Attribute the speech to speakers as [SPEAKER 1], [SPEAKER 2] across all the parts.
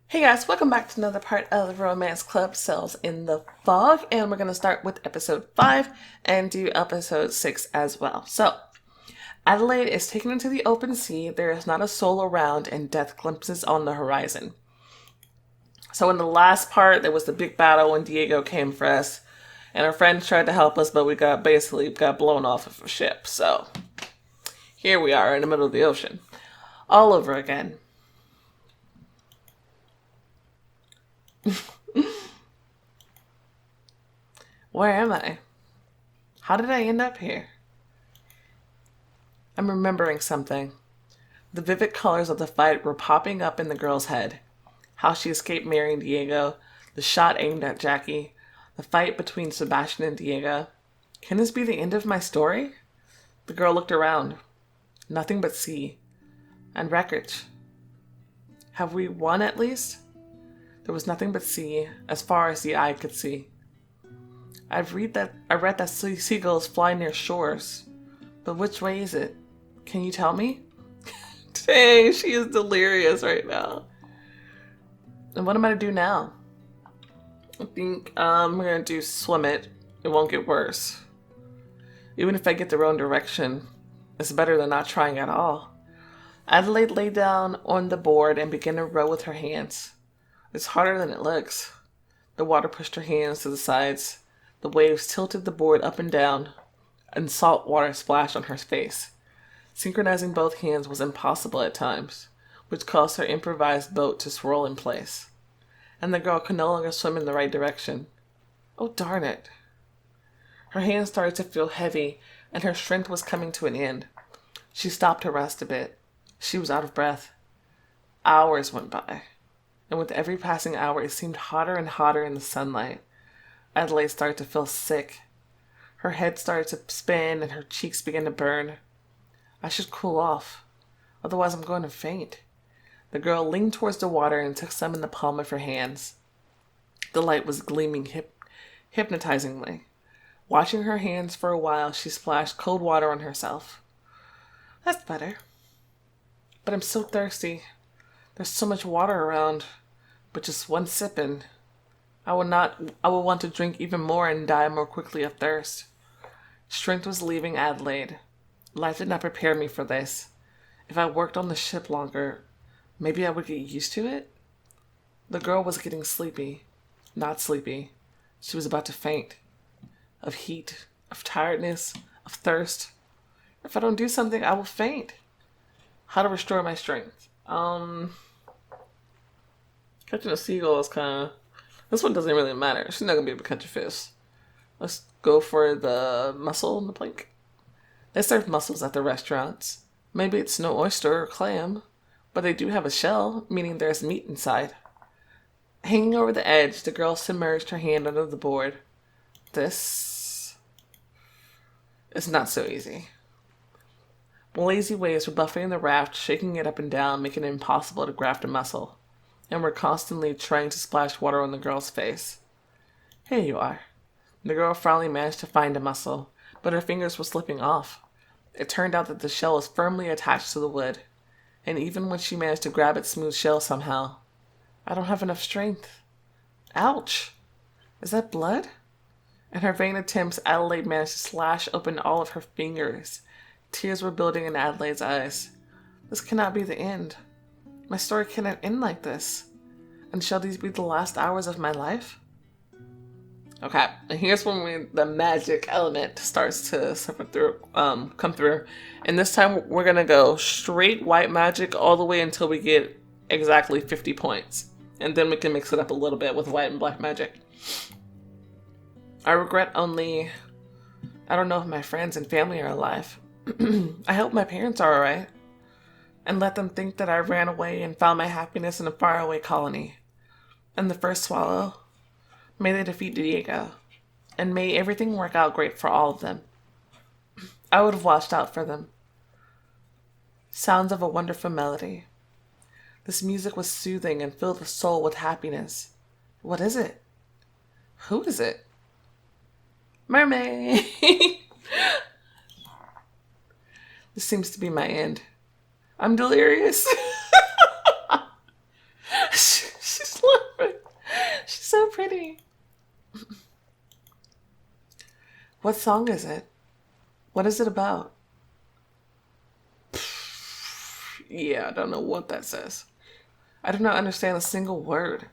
[SPEAKER 1] Hey guys, welcome back to another part of the Romance Club Cells in the Fog, and we're going to start with episode 5 and do episode 6 as well. So, Adelaide is taken into the open sea, there is not a soul around, and death glimpses on the horizon. So in the last part, there was the big battle when Diego came for us, and our friends tried to help us, but we got blown off of a ship. So, here we are in the middle of the ocean, all over again. Where am I? How did I end up here? I'm remembering something. The vivid colors of the fight were popping up in the girl's head. How she escaped marrying Diego, the shot aimed at Jackie, the fight between Sebastian and Diego. Can this be the end of my story? The girl looked around. Nothing but sea. And wreckage. Have we won at least? There was nothing but sea, as far as the eye could see. I read that seagulls fly near shores. But which way is it? Can you tell me? Dang, she is delirious right now. And what am I to do now? I think I'm going to do swim it. It won't get worse. Even if I get the wrong direction, it's better than not trying at all. Adelaide lay down on the board and began to row with her hands. It's harder than it looks. The water pushed her hands to the sides. The waves tilted the board up and down, and salt water splashed on her face. Synchronizing both hands was impossible at times, which caused her improvised boat to swirl in place. And the girl could no longer swim in the right direction. Oh, darn it. Her hands started to feel heavy, and her strength was coming to an end. She stopped to rest a bit. She was out of breath. Hours went by. And with every passing hour, it seemed hotter and hotter in the sunlight. Adelaide started to feel sick. Her head started to spin and her cheeks began to burn. I should cool off, otherwise I'm going to faint. The girl leaned towards the water and took some in the palm of her hands. The light was gleaming hypnotizingly. Watching her hands for a while, she splashed cold water on herself. That's better. But I'm so thirsty. There's so much water around. But just one sip and I will want to drink even more and die more quickly of thirst. Strength was leaving Adelaide. Life did not prepare me for this. If I worked on the ship longer, maybe I would get used to it? The girl was getting sleepy. Not sleepy. She was about to faint. Of heat, of tiredness, of thirst. If I don't do something, I will faint. How to restore my strength? Catching a seagull is kind of... This one doesn't really matter. She's not going to be able to catch a fish. Let's go for the mussel and the plank. They serve mussels at the restaurants. Maybe it's no oyster or clam, but they do have a shell, meaning there's meat inside. Hanging over the edge, the girl submerged her hand under the board. This is not so easy. Lazy waves were buffeting the raft, shaking it up and down, making it impossible to grasp a mussel, and were constantly trying to splash water on the girl's face. Here you are. The girl finally managed to find a mussel, but her fingers were slipping off. It turned out that the shell was firmly attached to the wood, and even when she managed to grab its smooth shell somehow, I don't have enough strength. Ouch! Is that blood? In her vain attempts, Adelaide managed to slash open all of her fingers. Tears were building in Adelaide's eyes. This cannot be the end. My story cannot end like this. And shall these be the last hours of my life? Okay, and here's when the magic element starts to come through. And this time we're gonna go straight white magic all the way until we get exactly 50 points. And then we can mix it up a little bit with white and black magic. I regret only... I don't know if my friends and family are alive. I hope my parents are alright. And let them think that I ran away and found my happiness in a faraway colony. And the first swallow, may they defeat Diego. And may everything work out great for all of them. I would have watched out for them. Sounds of a wonderful melody. This music was soothing and filled the soul with happiness. What is it? Who is it? Mermaid! This seems to be my end. I'm delirious. She's laughing. She's so pretty. What song is it? What is it about? Yeah, I don't know what that says. I do not understand a single word.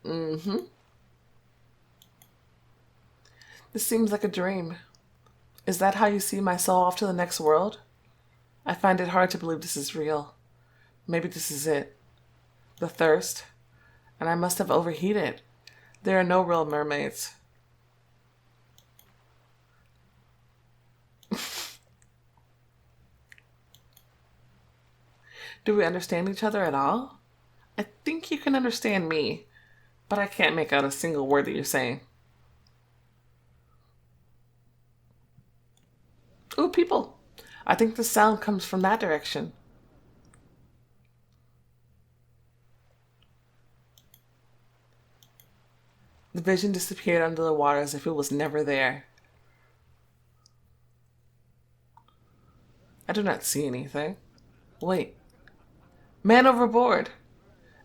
[SPEAKER 1] This seems like a dream. Is that how you see my soul off to the next world? I find it hard to believe this is real. Maybe this is it. The thirst. And I must have overheated. There are no real mermaids. Do we understand each other at all? I think you can understand me, but I can't make out a single word that you're saying. Ooh, people. I think the sound comes from that direction. The vision disappeared under the water as if it was never there. I do not see anything. Wait. Man overboard.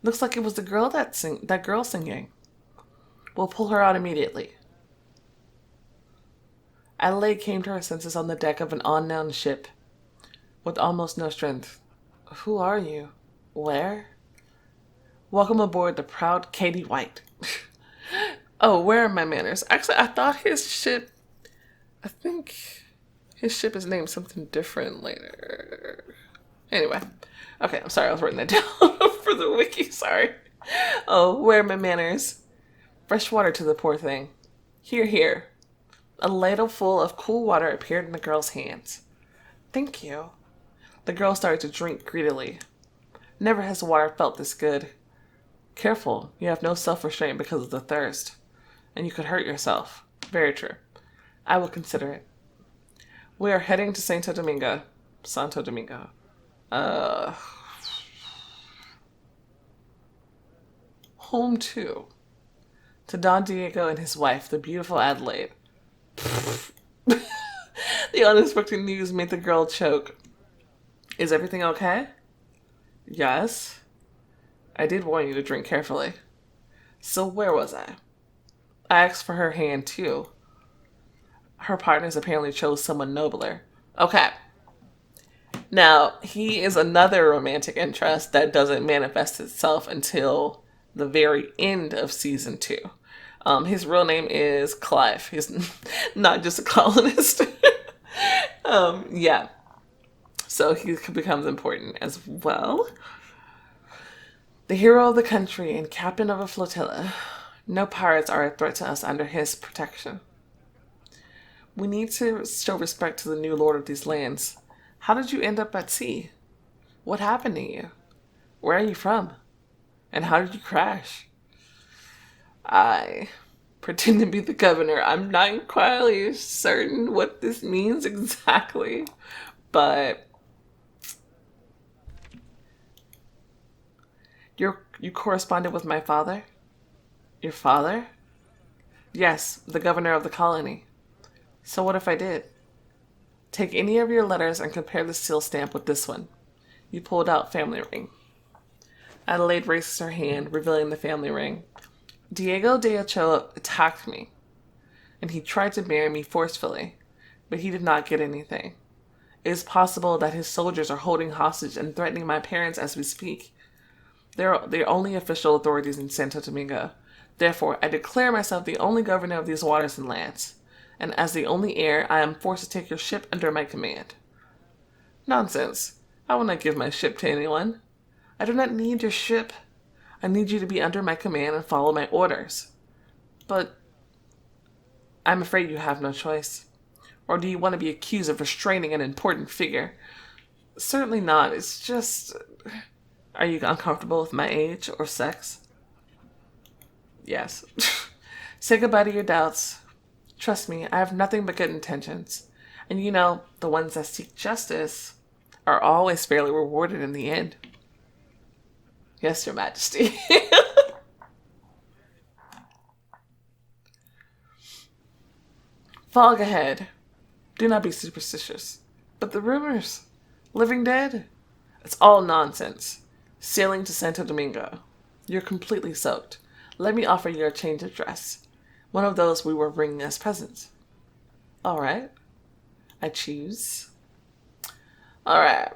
[SPEAKER 1] Looks like it was the girl that girl singing. We'll pull her out immediately. Adelaide came to her senses on the deck of an unknown ship, with almost no strength. Who are you? Where? Welcome aboard the proud Katie White. Oh, where are my manners? Actually, I thought I think his ship is named something different later. Anyway. Okay, I'm sorry, I was writing that down for the wiki, sorry. Oh, where are my manners? Fresh water to the poor thing. Here, here. A ladle full of cool water appeared in the girl's hands. Thank you. The girl started to drink greedily. Never has water felt this good. Careful, you have no self-restraint because of the thirst. And you could hurt yourself. Very true. I will consider it. We are heading to Santo Domingo. Home to Don Diego and his wife, the beautiful Adelaide. The unexpected news made the girl choke. Is everything okay? Yes. I did warn you to drink carefully. So where was I? I asked for her hand too. Her partners apparently chose someone nobler. Okay. Now, he is another romantic interest that doesn't manifest itself until the very end of season 2. His real name is Clive. He's not just a colonist. Yeah. So he becomes important as well. The hero of the country and captain of a flotilla. No pirates are a threat to us under his protection. We need to show respect to the new lord of these lands. How did you end up at sea? What happened to you? Where are you from? And how did you crash? I pretend to be the governor. I'm not entirely certain what this means exactly, but you corresponded with my father? Your father? Yes, the governor of the colony. So what if I did? Take any of your letters and compare the seal stamp with this one. You pulled out family ring. Adelaide raises her hand, revealing the family ring. Diego de Ochoa attacked me, and he tried to marry me forcefully, but he did not get anything. It is possible that his soldiers are holding hostage and threatening my parents as we speak. They're the only official authorities in Santo Domingo. Therefore, I declare myself the only governor of these waters and lands, and as the only heir, I am forced to take your ship under my command. Nonsense. I will not give my ship to anyone. I do not need your ship. I need you to be under my command and follow my orders. But I'm afraid you have no choice. Or do you want to be accused of restraining an important figure? Certainly not. It's just... Are you uncomfortable with my age or sex? Yes. Say goodbye to your doubts. Trust me, I have nothing but good intentions. And you know, the ones that seek justice are always fairly rewarded in the end. Yes, Your Majesty. Fog ahead. Do not be superstitious. But the rumors. Living dead. It's all nonsense. Sailing to Santo Domingo. You're completely soaked. Let me offer you a change of dress. One of those we were bringing as presents. All right. I choose. All right.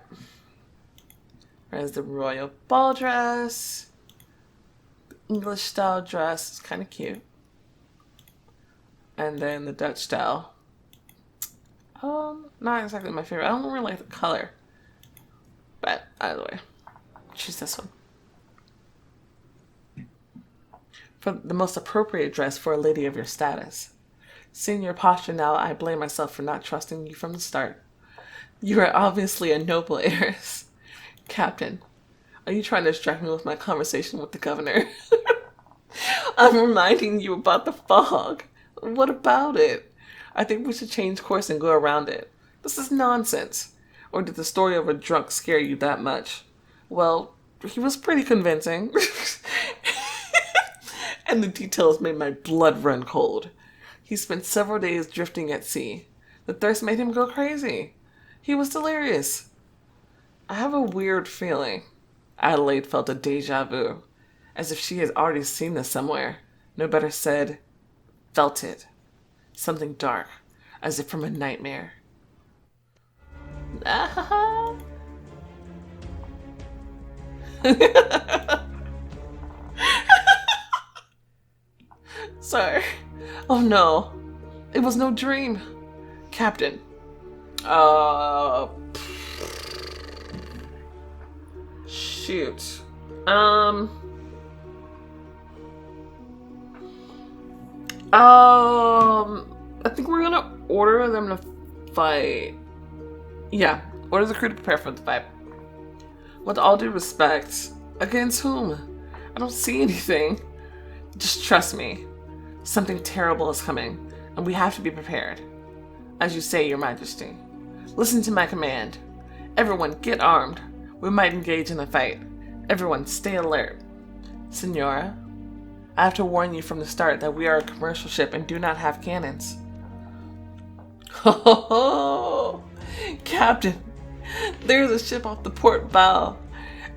[SPEAKER 1] There's the royal ball dress. The English style dress. It's kind of cute. And then the Dutch style. Not exactly my favorite. I don't really like the color. But either way, choose this one. For the most appropriate dress for a lady of your status. Seeing your posture now, I blame myself for not trusting you from the start. You are obviously a noble heiress. Captain, are you trying to distract me with my conversation with the governor? I'm reminding you about the fog. What about it? I think we should change course and go around it. This is nonsense. Or did the story of a drunk scare you that much? Well, he was pretty convincing. And the details made my blood run cold. He spent several days drifting at sea. The thirst made him go crazy. He was delirious. I have a weird feeling. Adelaide felt a deja vu, as if she had already seen this somewhere. No better said, felt it. Something dark, as if from a nightmare. Sorry. Oh no. It was no dream. Captain. Shoot. I think we're gonna order them to fight. Yeah, order the crew to prepare for the fight. With all due respect, against whom? I don't see anything. Just trust me. Something terrible is coming, and we have to be prepared. As you say, Your Majesty. Listen to my command. Everyone, get armed. We might engage in a fight. Everyone, stay alert. Senora, I have to warn you from the start that we are a commercial ship and do not have cannons. Ho ho ho! Captain, there is a ship off the port bow.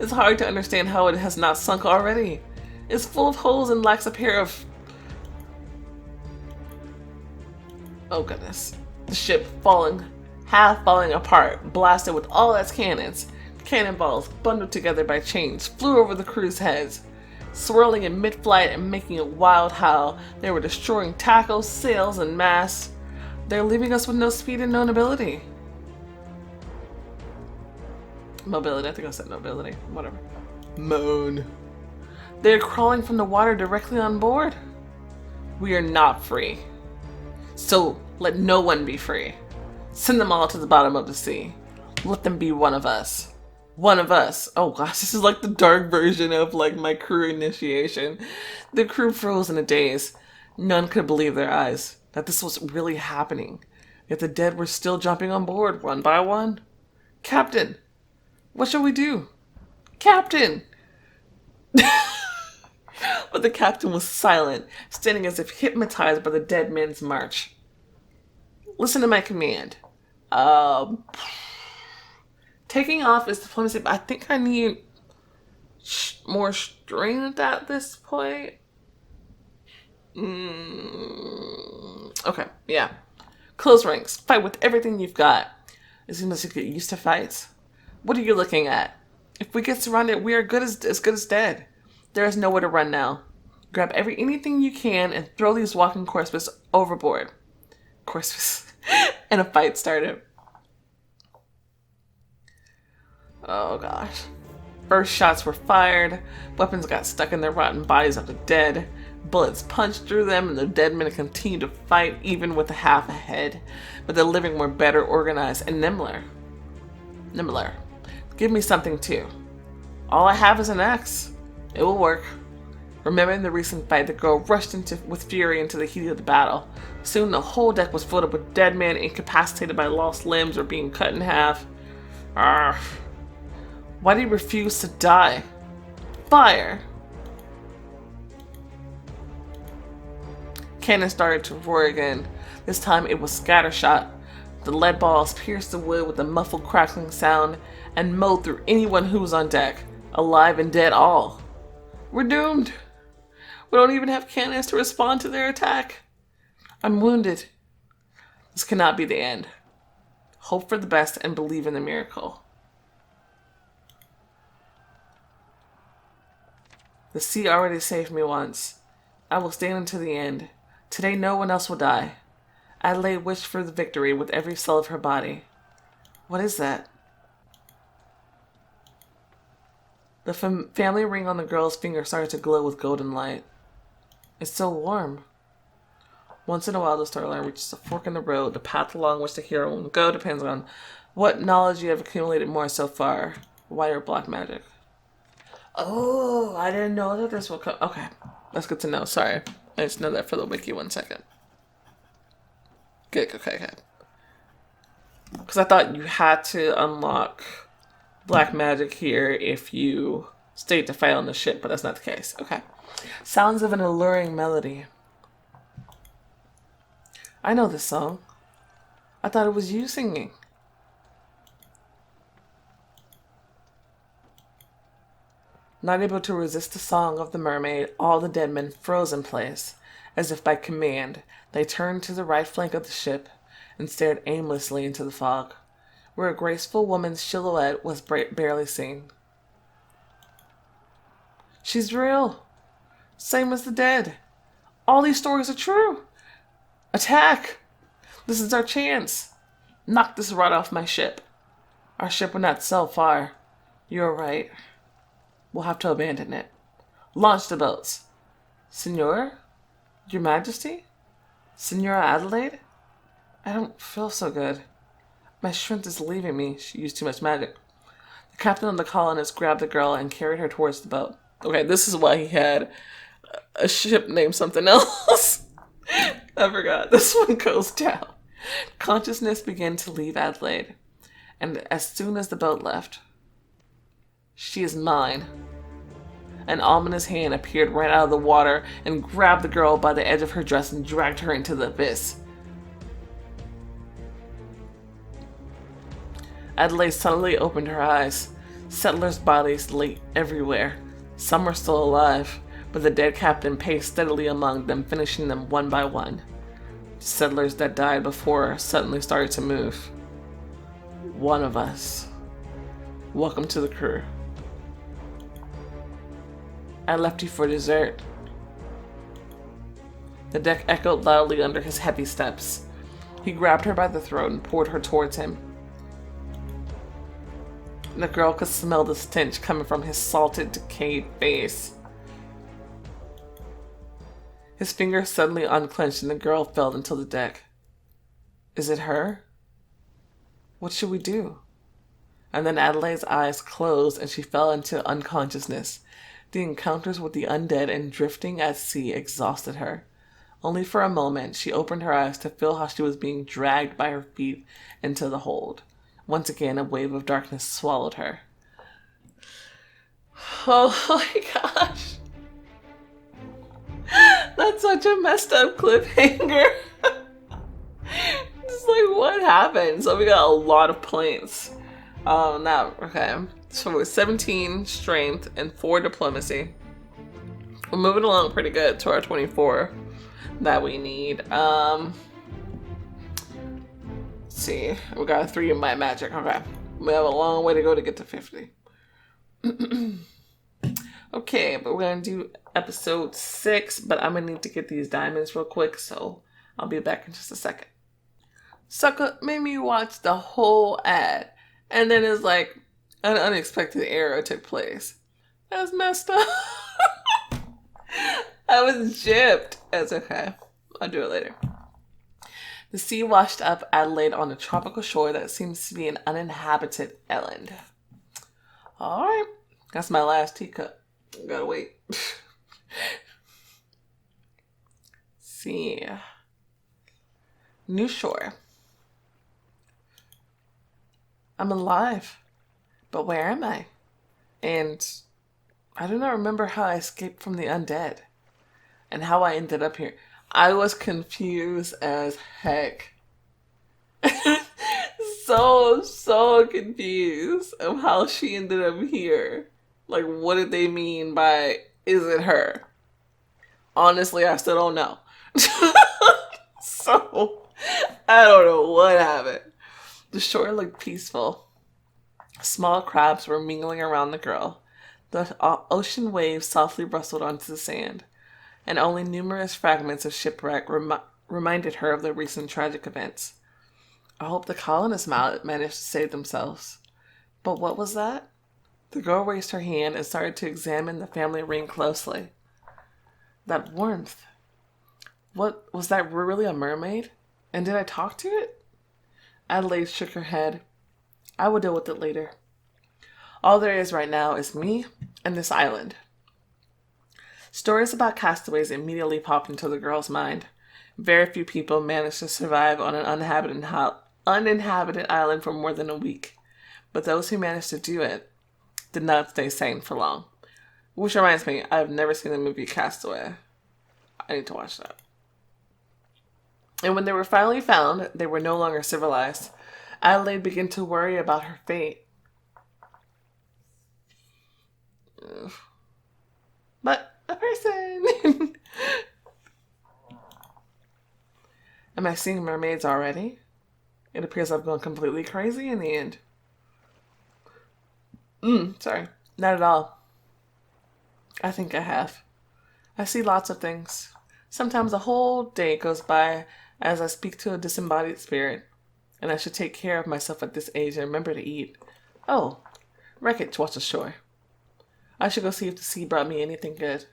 [SPEAKER 1] It's hard to understand how it has not sunk already. It's full of holes and lacks a pair of... Oh goodness. The ship half falling apart, blasted with all its cannons. Cannonballs, bundled together by chains, flew over the crew's heads. Swirling in mid-flight and making a wild howl, they were destroying tackles, sails, and masts. They're leaving us with no speed and no mobility. Mobility, I think I said mobility. Whatever. Moan. They're crawling from the water directly on board. We are not free. So let no one be free. Send them all to the bottom of the sea. Let them be one of us. One of us. Oh gosh, this is like the dark version of like my crew initiation. The crew froze in a daze. None could believe their eyes that this was really happening. Yet the dead were still jumping on board one by one. Captain, what shall we do? Captain! But the captain was silent, standing as if hypnotized by the dead men's march. Listen to my command. Taking off is diplomacy, but I think I need more strength at this point. Okay, yeah. Close ranks. Fight with everything you've got. As soon as you get used to fights. What are you looking at? If we get surrounded, we are as good as dead. There is nowhere to run now. Grab anything you can and throw these walking corpses overboard. Corpses. And a fight started. Oh gosh. First shots were fired. Weapons got stuck in their rotten bodies of the dead. Bullets punched through them, and the dead men continued to fight even with a half a head. But the living were better organized and nimbler. Give me something too. All I have is an axe. It will work. Remembering the recent fight, the girl rushed with fury into the heat of the battle. Soon the whole deck was filled up with dead men incapacitated by lost limbs or being cut in half. Arrgh. Why do you refuse to die? Fire! Cannon started to roar again. This time it was scattershot. The lead balls pierced the wood with a muffled crackling sound and mowed through anyone who was on deck, alive and dead all. We're doomed. We don't even have cannons to respond to their attack. I'm wounded. This cannot be the end. Hope for the best and believe in the miracle. The sea already saved me once. I will stand until the end. Today no one else will die. Adelaide wished for the victory with every cell of her body. What is that? The family ring on the girl's finger started to glow with golden light. It's so warm. Once in a while, the storyline reaches a fork in the road. The path along which the hero will go depends on what knowledge you have accumulated more so far. White or black magic. Oh, I didn't know that this would come. Okay, that's good to know. Sorry. I just know that for the wiki 1 second. Good, okay. Because I thought you had to unlock black magic here if you stayed to fight on the ship, but that's not the case. Okay. Sounds of an alluring melody. I know this song. I thought it was you singing. Not able to resist the song of the mermaid, all the dead men froze in place. As if by command, they turned to the right flank of the ship and stared aimlessly into the fog, where a graceful woman's silhouette was barely seen. She's real. Same as the dead. All these stories are true. Attack! This is our chance. Knock this rod off my ship. Our ship will not sail far. You're right. We'll have to abandon it. Launch the boats. Senor? Your Majesty? Senora Adelaide? I don't feel so good. My strength is leaving me. She used too much magic. The captain of the colonists grabbed the girl and carried her towards the boat. Okay, this is why he had a ship named something else. I forgot. This one goes down. Consciousness began to leave Adelaide. And as soon as the boat left, she is mine. An ominous hand appeared right out of the water and grabbed the girl by the edge of her dress and dragged her into the abyss. Adelaide suddenly opened her eyes. Settlers' bodies lay everywhere. Some were still alive, but the dead captain paced steadily among them, finishing them one by one. The settlers that died before suddenly started to move. One of us. Welcome to the crew. I left you for dessert. The deck echoed loudly under his heavy steps. He grabbed her by the throat and pulled her towards him. The girl could smell the stench coming from his salted, decayed face. His fingers suddenly unclenched and the girl fell into the deck. Is it her? What should we do? And then Adelaide's eyes closed and she fell into unconsciousness. The encounters with the undead and drifting at sea exhausted her. Only for a moment, she opened her eyes to feel how she was being dragged by her feet into the hold. Once again, a wave of darkness swallowed her. Oh my gosh. That's such a messed up cliffhanger. It's like, what happened? So we got a lot of points. Now, okay. So with 17 strength and 4 diplomacy. We're moving along pretty good to our 24 that we need. Let's see. We got a 3 in my magic. Okay. We have a long way to go to get to 50. Okay, but we're going to do episode 6, but I'm going to need to get these diamonds real quick, so I'll be back in just a second. Sucker made me watch the whole ad, and then it's like an unexpected error took place. That's messed up. I was gypped. That's okay. I'll do it later. The sea washed up Adelaide on a tropical shore that seems to be an uninhabited island. Alright. That's my last teacup. Gotta wait. See. New shore. I'm alive. But where am I? And I do not remember how I escaped from the undead. And how I ended up here. I was confused as heck. so confused of how she ended up here. Like, what did they mean by, is it her? Honestly, I still don't know. So, I don't know what happened. The shore looked peaceful. Small crabs were mingling around the girl. The ocean waves softly rustled onto the sand, and only numerous fragments of shipwreck reminded her of the recent tragic events. I hope the colonists managed to save themselves. But what was that? The girl raised her hand and started to examine the family ring closely. That warmth. What, was that really a mermaid? And did I talk to it? Adelaide shook her head. I will deal with it later. All there is right now is me and this island. Stories about castaways immediately popped into the girl's mind. Very few people managed to survive on an uninhabited island for more than a week. But those who managed to do it did not stay sane for long. Which reminds me, I've never seen the movie Castaway. I need to watch that. And when they were finally found, they were no longer civilized. Adelaide began to worry about her fate. But a person. Am I seeing mermaids already? It appears I've gone completely crazy in the end. Sorry. Not at all. I think I have. I see lots of things. Sometimes a whole day goes by as I speak to a disembodied spirit. And I should take care of myself at this age and remember to eat. Oh, wreckage washed ashore. I should go see if the sea brought me anything good.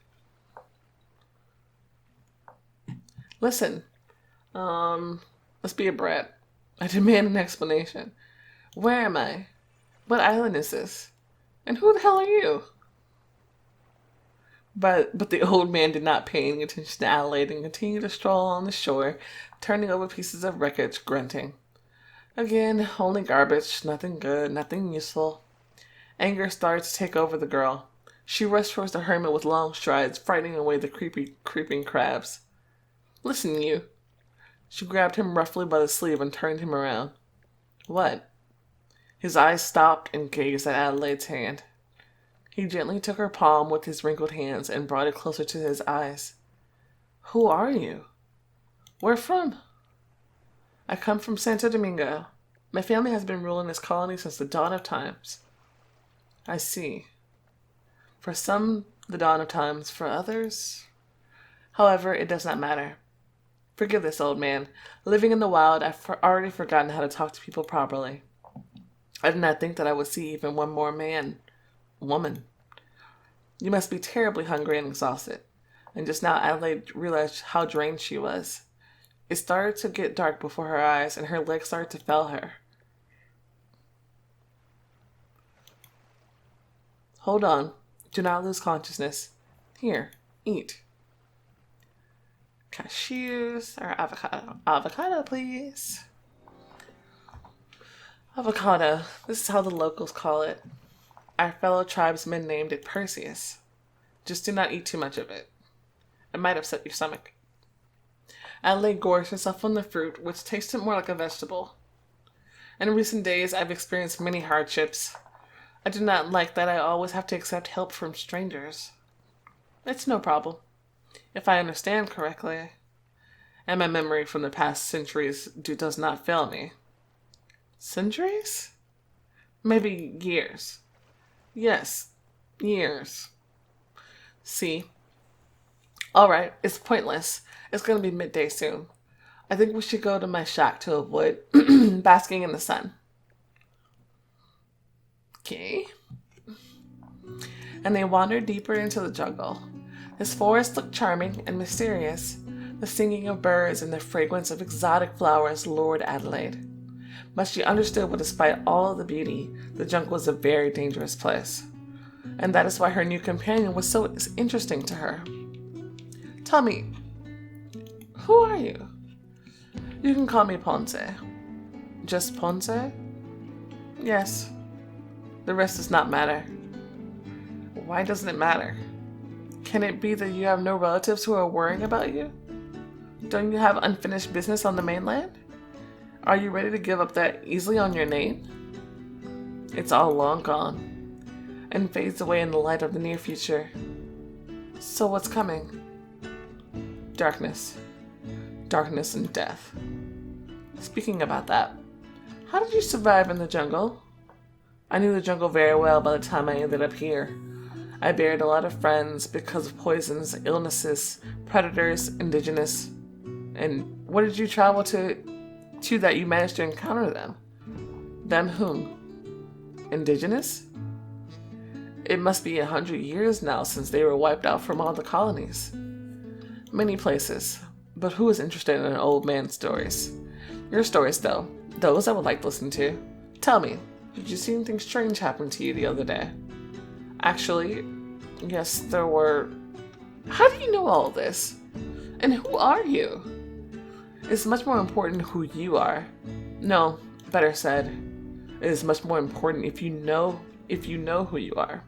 [SPEAKER 1] Listen, let's be a brat. I demand an explanation. Where am I? What island is this? And who the hell are you? But the old man did not pay any attention to Adelaide and continued to stroll on the shore, turning over pieces of wreckage, grunting. Again, only garbage, nothing good, nothing useful. Anger started to take over the girl. She rushed towards the hermit with long strides, frightening away the creeping crabs. Listen, you. She grabbed him roughly by the sleeve and turned him around. What? His eyes stopped and gazed at Adelaide's hand. He gently took her palm with his wrinkled hands and brought it closer to his eyes. Who are you? Where from? I come from Santo Domingo. My family has been ruling this colony since the dawn of times. I see. For some, the dawn of times. For others... However, it does not matter. Forgive this, old man. Living in the wild, I've already forgotten how to talk to people properly. I did not think that I would see even one more woman. You must be terribly hungry and exhausted. And just now Adelaide realized how drained she was. It started to get dark before her eyes, and her legs started to fail her. Hold on. Do not lose consciousness. Here, eat. Cashews or avocado? Avocado, please. Avocado. This is how the locals call it. Our fellow tribesmen named it Perseus. Just do not eat too much of it. It might upset your stomach. Adelaide gorged herself on the fruit, which tasted more like a vegetable. In recent days, I've experienced many hardships. I do not like that I always have to accept help from strangers. It's no problem, if I understand correctly, and my memory from the past centuries does not fail me. Centuries? Maybe years. Yes, years. See? Alright, it's pointless. It's going to be midday soon. I think we should go to my shack to avoid basking in the sun. Okay. And they wandered deeper into the jungle. This forest looked charming and mysterious. The singing of birds and the fragrance of exotic flowers lured Adelaide. But she understood that despite all of the beauty, the jungle was a very dangerous place. And that is why her new companion was so interesting to her. Tell me, who are you? You can call me Ponce. Just Ponce? Yes. The rest does not matter. Why doesn't it matter? Can it be that you have no relatives who are worrying about you? Don't you have unfinished business on the mainland? Are you ready to give up that easily on your name? It's all long gone and fades away in the light of the near future. So what's coming? Darkness. Darkness and death. Speaking about that, how did you survive in the jungle? I knew the jungle very well by the time I ended up here. I buried a lot of friends because of poisons, illnesses, predators, indigenous. And what did you travel to that you managed to encounter them? Them whom? Indigenous? It must be 100 years now since they were wiped out from all the colonies. Many places, but who is interested in an old man's stories? Your stories, though, those I would like to listen to. Tell me, did you see anything strange happen to you the other day? Actually, yes, there were. How do you know all this? And who are you? It's much more important who you are. No, better said, it is much more important if you know who you are.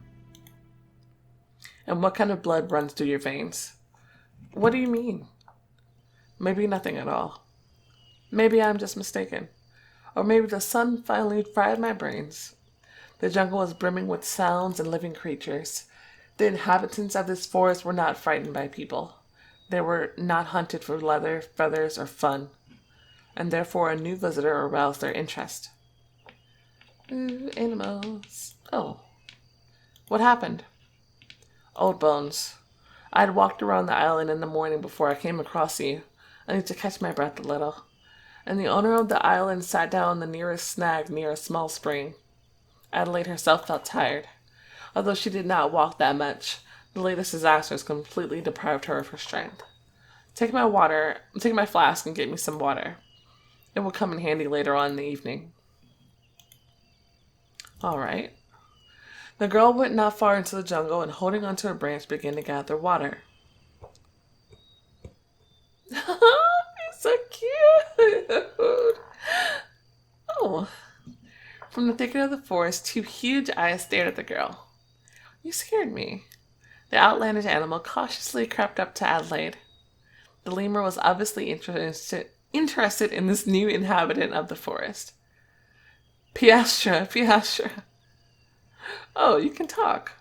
[SPEAKER 1] And what kind of blood runs through your veins? What do you mean? Maybe nothing at all. Maybe I'm just mistaken. Or maybe the sun finally fried my brains. The jungle was brimming with sounds and living creatures. The inhabitants of this forest were not frightened by people. They were not hunted for leather, feathers, or fun. And therefore a new visitor aroused their interest. Ooh, animals. Oh. What happened? Old bones. I had walked around the island in the morning before I came across you. I need to catch my breath a little. And the owner of the island sat down on the nearest snag near a small spring. Adelaide herself felt tired. Although she did not walk that much, the latest disasters completely deprived her of her strength. Take my flask and get me some water. It will come in handy later on in the evening. All right. The girl went not far into the jungle and holding onto a branch began to gather water. He's so cute. Oh. From the thicket of the forest, two huge eyes stared at the girl. You scared me. The outlandish animal cautiously crept up to Adelaide. The lemur was obviously interested in this new inhabitant of the forest. Piastra, Piastra. Oh, you can talk.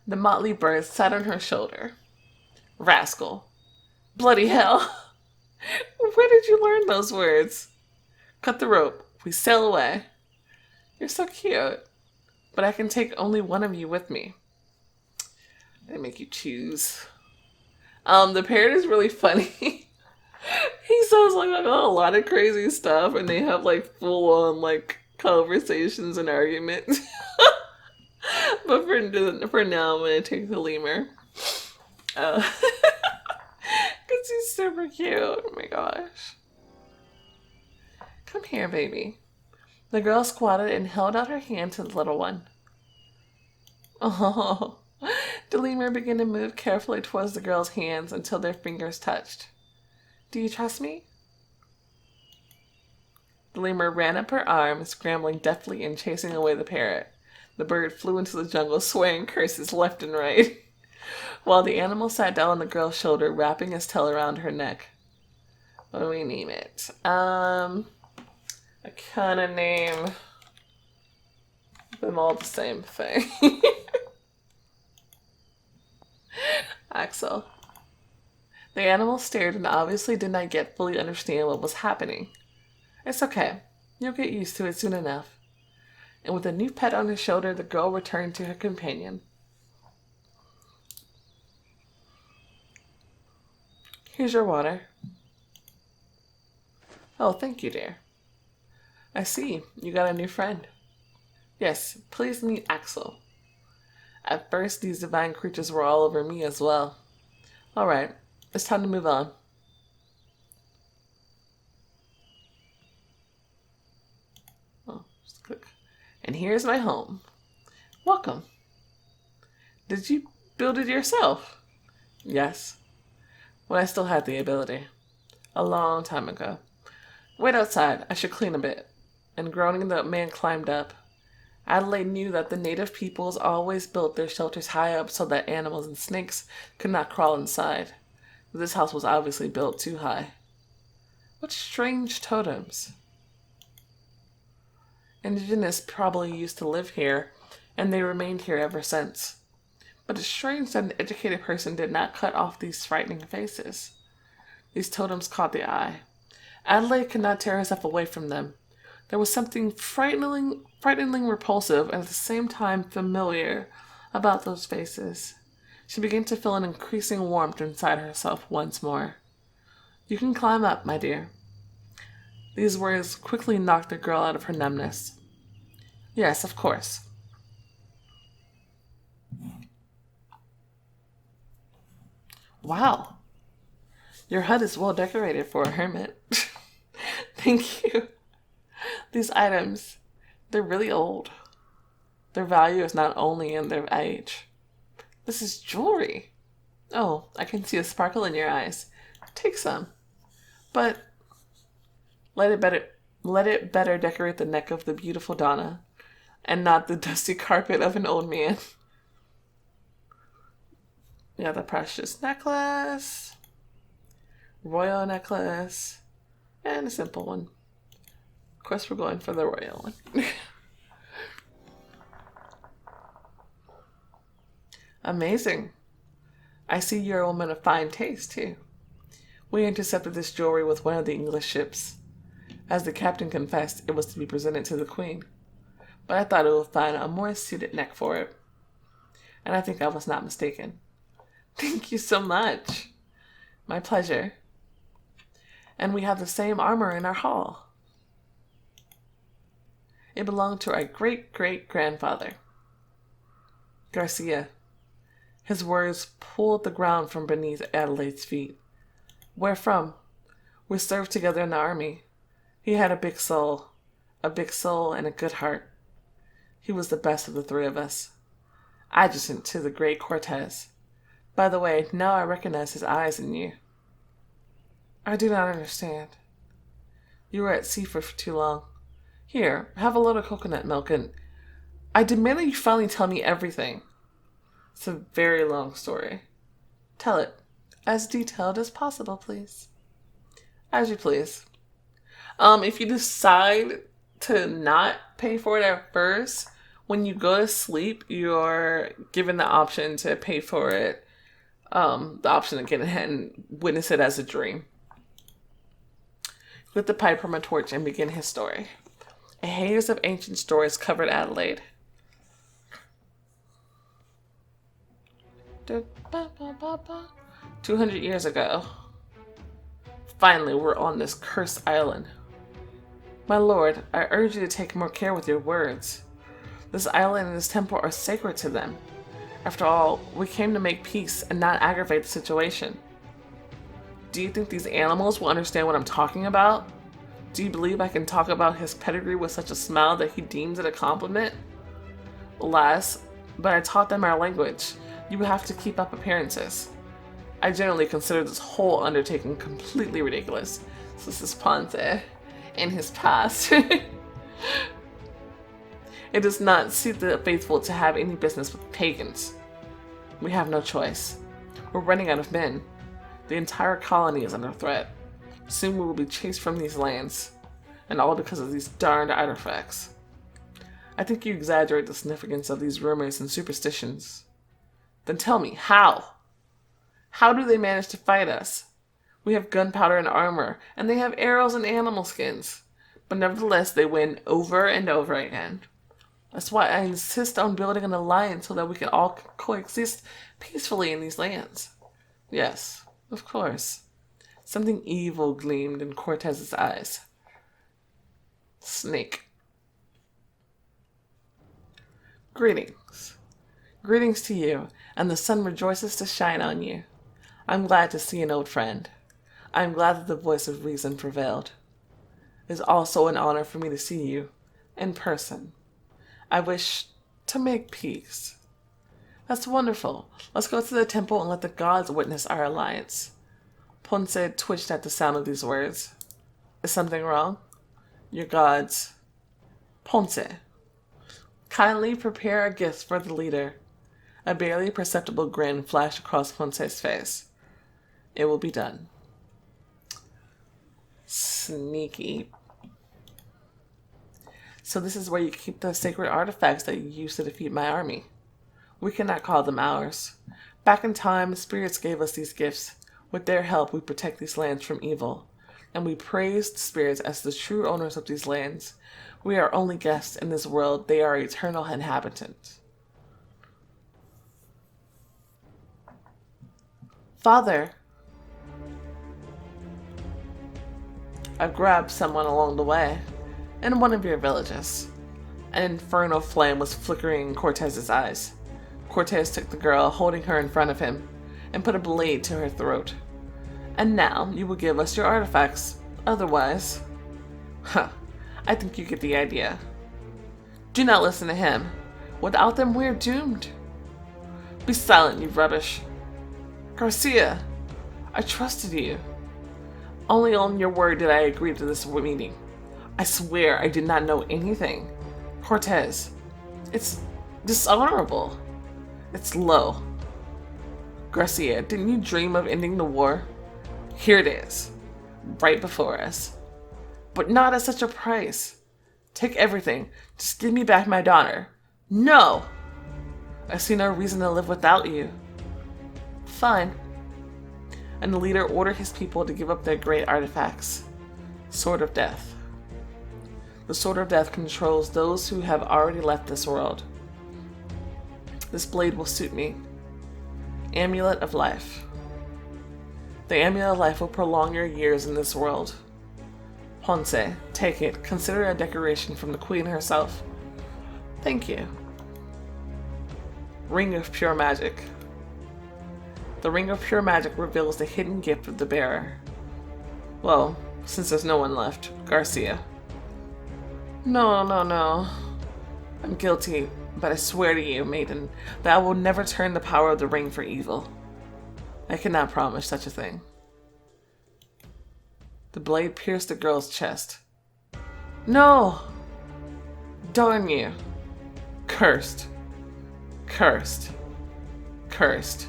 [SPEAKER 1] The motley bird sat on her shoulder. Rascal. Bloody hell. Where did you learn those words? Cut the rope. We sail away. You're so cute. But I can take only one of you with me. They make you choose. The parrot is really funny. He says like a lot of crazy stuff, and they have like full on like conversations and arguments. But for now, I'm gonna take the lemur. Cause he's super cute. Oh my gosh. Come here, baby. The girl squatted and held out her hand to the little one. Oh. The lemur began to move carefully towards the girl's hands until their fingers touched. Do you trust me? The lemur ran up her arm, scrambling deftly and chasing away the parrot. The bird flew into the jungle, swearing curses left and right, while the animal sat down on the girl's shoulder, wrapping his tail around her neck. What do we name it? I kind of name them all the same thing. Axel. The animal stared and obviously did not yet fully understand what was happening. It's okay. You'll get used to it soon enough. And with a new pet on his shoulder, the girl returned to her companion. Here's your water. Oh, thank you, dear. I see. You got a new friend. Yes, please meet Axel. At first, these divine creatures were all over me as well. All right, it's time to move on. Oh, just click. And here's my home. Welcome. Did you build it yourself? Yes. When I still had the ability. A long time ago. Wait outside. I should clean a bit. And groaning, the man climbed up. Adelaide knew that the native peoples always built their shelters high up so that animals and snakes could not crawl inside. But this house was obviously built too high. What strange totems. Indigenous probably used to live here, and they remained here ever since. But it's strange that an educated person did not cut off these frightening faces. These totems caught the eye. Adelaide could not tear herself away from them. There was something frighteningly repulsive and at the same time familiar about those faces. She began to feel an increasing warmth inside herself once more. "You can climb up, my dear." These words quickly knocked the girl out of her numbness. "Yes, of course." "Wow. Your hut is well decorated for a hermit." "Thank you. These items, they're really old. Their value is not only in their age. This is jewelry. Oh, I can see a sparkle in your eyes. Take some. But let it better decorate the neck of the beautiful Donna, and not the dusty carpet of an old man." Yeah, the precious necklace, royal necklace, and a simple one. Of course, we're going for the royal one. "Amazing. I see you're a woman of fine taste, too. We intercepted this jewelry with one of the English ships. As the captain confessed, it was to be presented to the Queen. But I thought it would find a more suited neck for it. And I think I was not mistaken." "Thank you so much." "My pleasure. And we have the same armor in our hall. It belonged to our great-great-grandfather." Garcia. His words pulled the ground from beneath Adelaide's feet. "Where from?" "We served together in the army. He had a big soul and a good heart. He was the best of the three of us. Adjutant to the great Cortez. By the way, now I recognize his eyes in you." "I do not understand." "You were at sea for too long. Here, have a little coconut milk and I demand that you finally tell me everything." "It's a very long story." "Tell it. As detailed as possible, please." "As you please. If you decide to not pay for it at first, when you go to sleep, you're given the option to pay for it. The option to get ahead and witness it as a dream." He lit the pipe from a torch and began his story. A haze of ancient stories covered Adelaide. 200 years ago. Finally, we're on this cursed island. My lord, I urge you to take more care with your words. This island and this temple are sacred to them. After all, we came to make peace and not aggravate the situation. Do you think these animals will understand what I'm talking about? Do you believe I can talk about his pedigree with such a smile that he deems it a compliment? Alas, but I taught them our language. You have to keep up appearances. I generally consider this whole undertaking completely ridiculous. So this is Ponce in his past. It does not suit the faithful to have any business with pagans. We have no choice. We're running out of men. The entire colony is under threat. Soon we will be chased from these lands. And all because of these darned artifacts. I think you exaggerate the significance of these rumors and superstitions. Then tell me, how? How do they manage to fight us? We have gunpowder and armor, and they have arrows and animal skins. But nevertheless, they win over and over again. That's why I insist on building an alliance so that we can all coexist peacefully in these lands. Yes, of course. Something evil gleamed in Cortez's eyes. Snake. Greetings. Greetings to you, and the sun rejoices to shine on you. I'm glad to see an old friend. I'm glad that the voice of reason prevailed. It is also an honor for me to see you, in person. I wish to make peace. That's wonderful. Let's go to the temple and let the gods witness our alliance. Ponce twitched at the sound of these words. Is something wrong? Your gods. Ponce. Kindly prepare a gift for the leader. A barely perceptible grin flashed across Ponce's face. It will be done. Sneaky. So this is where you keep the sacred artifacts that you used to defeat my army. We cannot call them ours. Back in time, the spirits gave us these gifts. With their help, we protect these lands from evil. And we praise the spirits as the true owners of these lands. We are only guests in this world. They are eternal inhabitants. Father, I've grabbed someone along the way in one of your villages. An infernal flame was flickering in Cortez's eyes. Cortez took the girl, holding her in front of him, and put a blade to her throat. And now you will give us your artifacts. Otherwise... I think you get the idea. Do not listen to him. Without them, we're doomed. Be silent, you rubbish. Garcia, I trusted you. Only on your word did I agree to this meeting. I swear I did not know anything. Cortez, it's dishonorable. It's low. Garcia, didn't you dream of ending the war? Here it is, right before us. But not at such a price. Take everything. Just give me back my daughter. No! I see no reason to live without you. Fine. And the leader ordered his people to give up their great artifacts. Sword of Death. The Sword of Death controls those who have already left this world. This blade will suit me. Amulet of Life. The Amulet of Life will prolong your years in this world. Ponce, take it. Consider it a decoration from the Queen herself. Thank you. Ring of Pure Magic. The Ring of Pure Magic reveals the hidden gift of the bearer. Well, since there's no one left, Garcia. No. I'm guilty, but I swear to you, maiden, that I will never turn the power of the ring for evil. I cannot promise such a thing. The blade pierced the girl's chest. No! Darn you. Cursed. Cursed. Cursed.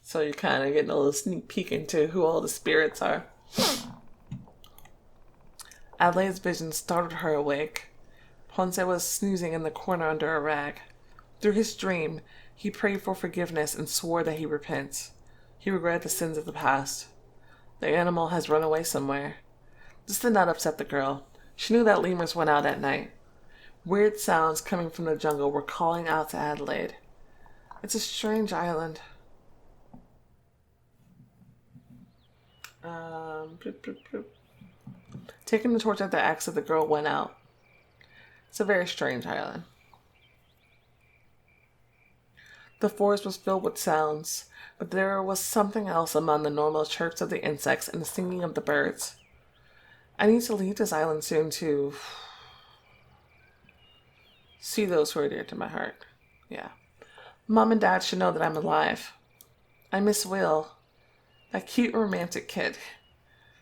[SPEAKER 1] So you're kind of getting a little sneak peek into who all the spirits are. Adelaide's vision startled her awake. Ponce was snoozing in the corner under a rag. Through his dream, he prayed for forgiveness and swore that he repents. He regretted the sins of the past. The animal has run away somewhere. This did not upset the girl. She knew that lemurs went out at night. Weird sounds coming from the jungle were calling out to Adelaide. It's a strange island. Taking the torch at the axe of the girl went out. It's a very strange island. The forest was filled with sounds, but there was something else among the normal chirps of the insects and the singing of the birds. I need to leave this island soon to see those who are dear to my heart. Yeah. Mom and Dad should know that I'm alive. I miss Will, that cute romantic kid.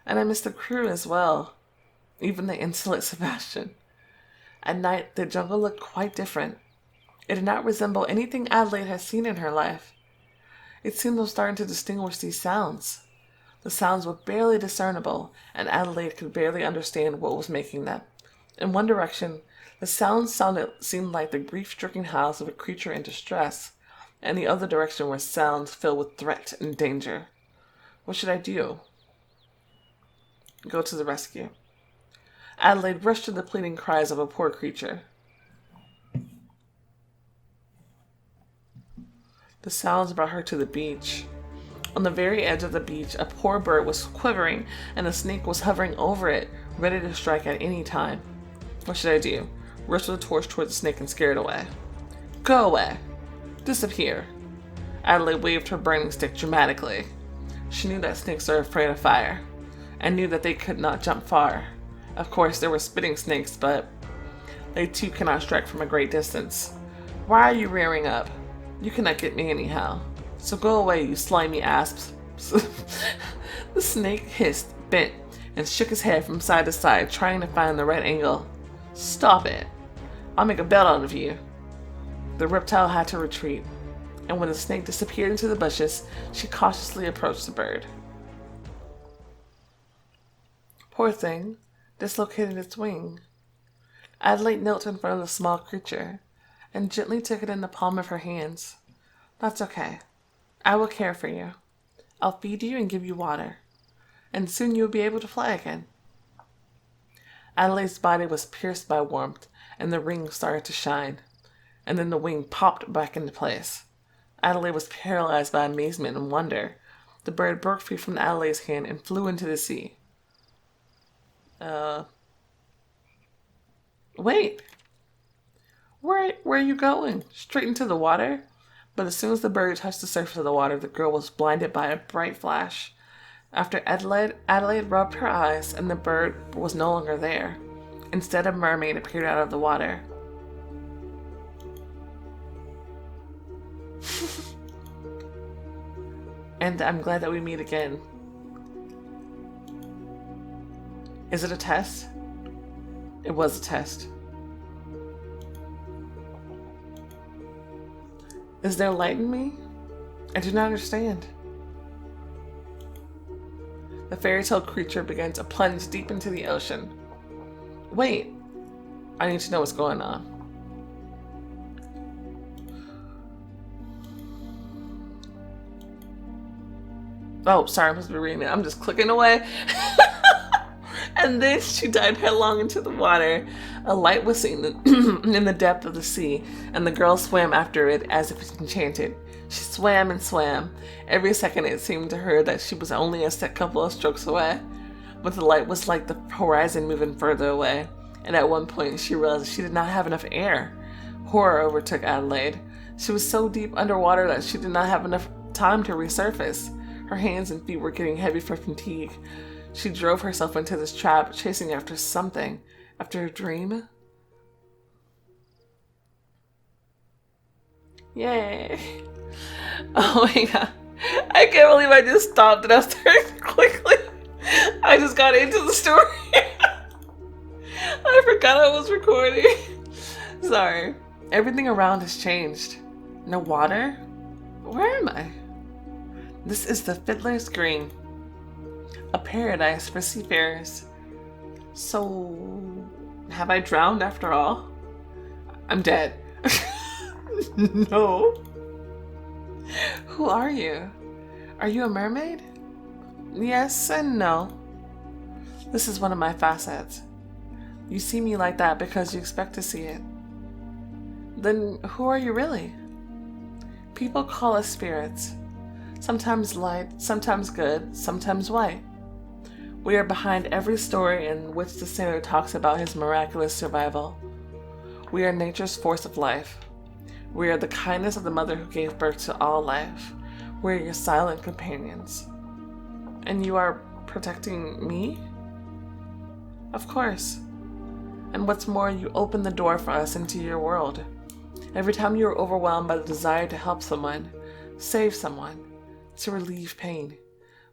[SPEAKER 1] And I miss the crew as well, even the insolent Sebastian. At night, the jungle looked quite different. It did not resemble anything Adelaide had seen in her life. It seemed to starting to distinguish these sounds. The sounds were barely discernible, and Adelaide could barely understand what was making them. In one direction, the sounds seemed like the grief-stricken howls of a creature in distress, and the other direction were sounds filled with threat and danger. What should I do? Go to the rescue. Adelaide rushed to the pleading cries of a poor creature. The sounds brought her to the beach. On the very edge of the beach, a poor bird was quivering, and a snake was hovering over it, ready to strike at any time. What should I do? Rush with the torch toward the snake and scare it away. Go away! Disappear! Adelaide waved her burning stick dramatically. She knew that snakes are afraid of fire, and knew that they could not jump far. Of course, there were spitting snakes, but they too cannot strike from a great distance. Why are you rearing up? You cannot get me anyhow. So go away, you slimy asps. The snake hissed, bent, and shook his head from side to side, trying to find the right angle. Stop it. I'll make a belt out of you. The reptile had to retreat, and when the snake disappeared into the bushes, she cautiously approached the bird. Poor thing. dislocated its wing. Adelaide knelt in front of the small creature and gently took it in the palm of her hands. That's okay. I will care for you. I'll feed you and give you water, and soon you'll be able to fly again. Adelaide's body was pierced by warmth, and the ring started to shine, and then the wing popped back into place. Adelaide was paralyzed by amazement and wonder. The bird broke free from Adelaide's hand and flew into the sea. Wait! Where are you going? Straight into the water? But as soon as the bird touched the surface of the water, the girl was blinded by a bright flash. After Adelaide rubbed her eyes, and the bird was no longer there. Instead, a mermaid appeared out of the water. And I'm glad that we meet again. Is it a test? It was a test. Is there light in me? I do not understand. The fairy tale creature began to plunge deep into the ocean. Wait, I need to know what's going on. Oh, sorry, I must be reading it. I'm just clicking away. And then she dived headlong into the water. A light was seen in the depth of the sea, and the girl swam after it as if enchanted. She swam and swam. Every second it seemed to her that she was only a couple of strokes away. But the light was like the horizon moving further away, and at one point she realized she did not have enough air. Horror overtook Adelaide. She was so deep underwater that she did not have enough time to resurface. Her hands and feet were getting heavy from fatigue. She drove herself into this trap, chasing after something. After a dream? Yay. Oh my god. I can't believe I just stopped and I started quickly. I just got into the story. I forgot I was recording. Sorry. Everything around has changed. No water? Where am I? This is the Fiddler's Green. A paradise for seafarers. So, have I drowned after all? I'm dead. No. Who are you? Are you a mermaid? Yes and no. This is one of my facets. You see me like that because you expect to see it. Then who are you really? People call us spirits. Sometimes light, sometimes good, sometimes white. We are behind every story in which the sailor talks about his miraculous survival. We are nature's force of life. We are the kindness of the mother who gave birth to all life. We are your silent companions. And you are protecting me? Of course. And what's more, you open the door for us into your world. Every time you are overwhelmed by the desire to help someone, save someone, to relieve pain,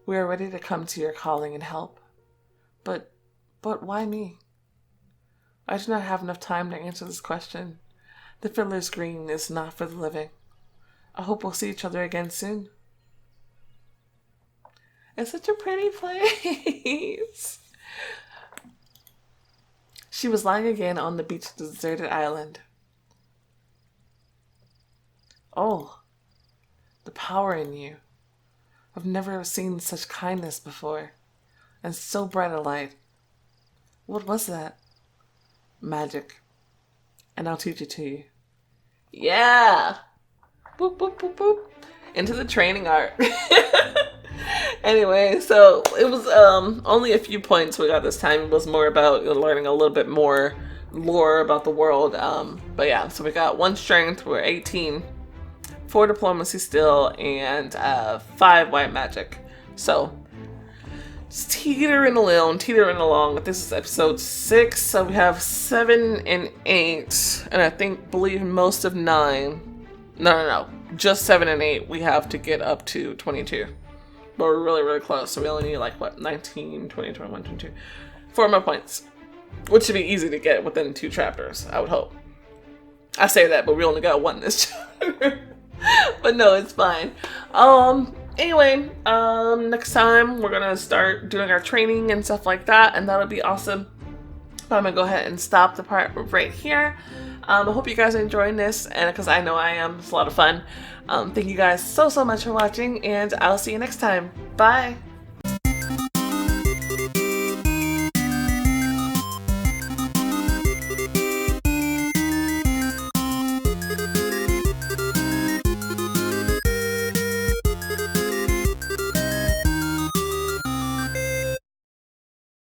[SPEAKER 1] we are ready to come to your calling and help. But why me? I do not have enough time to answer this question. The Fiddler's Green is not for the living. I hope we'll see each other again soon. It's such a pretty place. She was lying again on the beach of the deserted island. Oh, the power in you. I've never seen such kindness before, and so bright a light. What was that? Magic. And I'll teach it to you. Yeah! Boop, boop, boop, boop. Into the training art. Anyway, so it was only a few points we got this time. It was more about learning a little bit more lore about the world. But yeah, so we got 1 strength, we're 18, 4 diplomacy still, and 5 white magic. So just teetering along. This is episode 6, so we have 7 and 8, and I believe most of 9. No, just 7 and 8 we have to get up to 22. But we're really, really close, so we only need 19, 20, 21, 22. 4 more points, which should be easy to get within 2 chapters, I would hope. I say that, but we only got 1 this chapter. But no, it's fine. Anyway, next time we're gonna start doing our training and stuff like that, and that'll be awesome. But I'm gonna go ahead and stop the part right here. I hope you guys are enjoying this, and because I know I am, it's a lot of fun. Thank you guys so much for watching, and I'll see you next time. Bye!